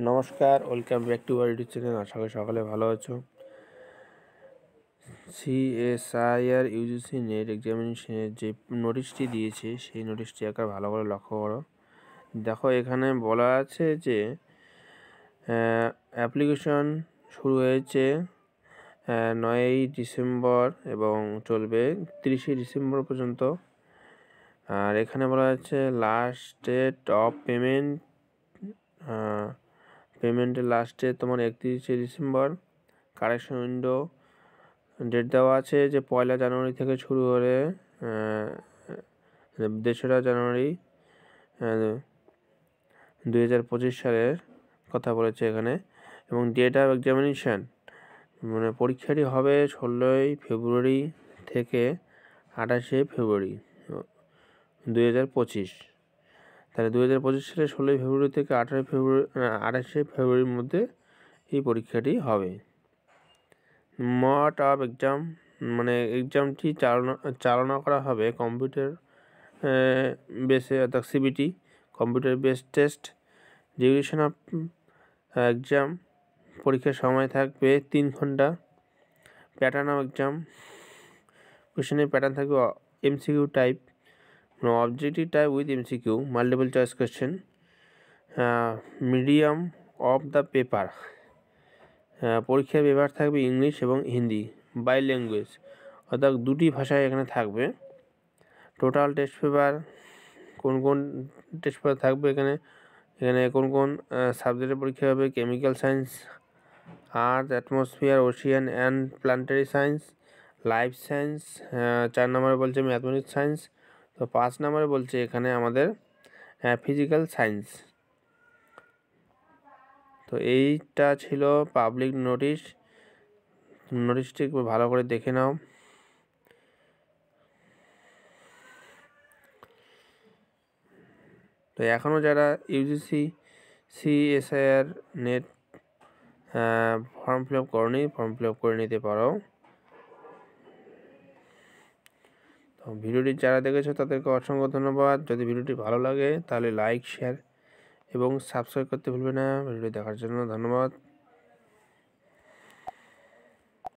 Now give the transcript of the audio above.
নমস্কার, welcome back to our YouTube channel. আশা করি সকালে ভালো আছো। সিএসআইআর ইউজিসি নেট এক্সামিনেশনের যে নোটিশটি দিয়েছে সেই নোটিশটি একবার ভালো করে লক্ষ্য করো। দেখো, এখানে বলা আছে যে অ্যাপ্লিকেশন শুরু হয়েছে 9ই ডিসেম্বর এবং চলবে 30শে ডিসেম্বর পর্যন্ত। আর এখানে বলা আছে লাস্ট ডেট অফ পেমেন্টের লাস্ট ডেট তোমার 31শে ডিসেম্বর। কারেকশন উইন্ডো ডেট দেওয়া আছে যে 1 জানুয়ারি থেকে শুরু করে 2রা জানুয়ারি 2025 সালের কথা বলেছে এখানে। এবং ডেট অফ এক্সামিনেশান মানে পরীক্ষাটি হবে 16ই ফেব্রুয়ারি থেকে 28শে ফেব্রুয়ারি 2025। তাহলে 2025 সালে 16ই ফেব্রুয়ারি থেকে 28শে ফেব্রুয়ারির মধ্যে এই পরীক্ষাটি হবে। মোড অফ এক্সাম মানে এক্সামটি চালনা করা হবে কম্পিউটার বেসে, অর্থাৎ CBT computer based test. Duration of exam পরীক্ষার সময় থাকবে 3 ঘন্টা। প্যাটার্ন অফ এক্সাম কোশ্চেনের প্যাটার্ন থাকবে MCQ type, objective type with MCQ, multiple choice question. Medium of the paper পরীক্ষার পেপার থাকবে ইংলিশ এবং হিন্দি, বাই ল্যাঙ্গুয়েজ, অর্থাৎ 2টি ভাষায় এখানে থাকবে। টোটাল টেস্ট পেপার কোন টেস্ট পেপার থাকবে এখানে কোন সাবজেক্টের পরীক্ষা হবে: chemical science, earth, atmosphere, Ocean and planetary science, life science. 4 নম্বরে বলছে ম্যাথমেটিক্স সায়েন্স। তো 5 নম্বরে বলছে এখানে আমাদের ফিজিক্যাল সায়েন্স। তো এইটা ছিল পাবলিক নোটিশটি একটু ভালো করে দেখে নাও। তো এখনও যারা UGC CSIR net form fill up করনি, ফর্ম ফিল আপ করে নিতে পারো। তো ভিডিওটি যারা দেখেছো তাদেরকে অসংখ্য ধন্যবাদ। যদি ভিডিওটি ভালো লাগে তাহলে লাইক, শেয়ার এবং সাবস্ক্রাইব করতে ভুলবে না। ভিডিওটি দেখার জন্য ধন্যবাদ।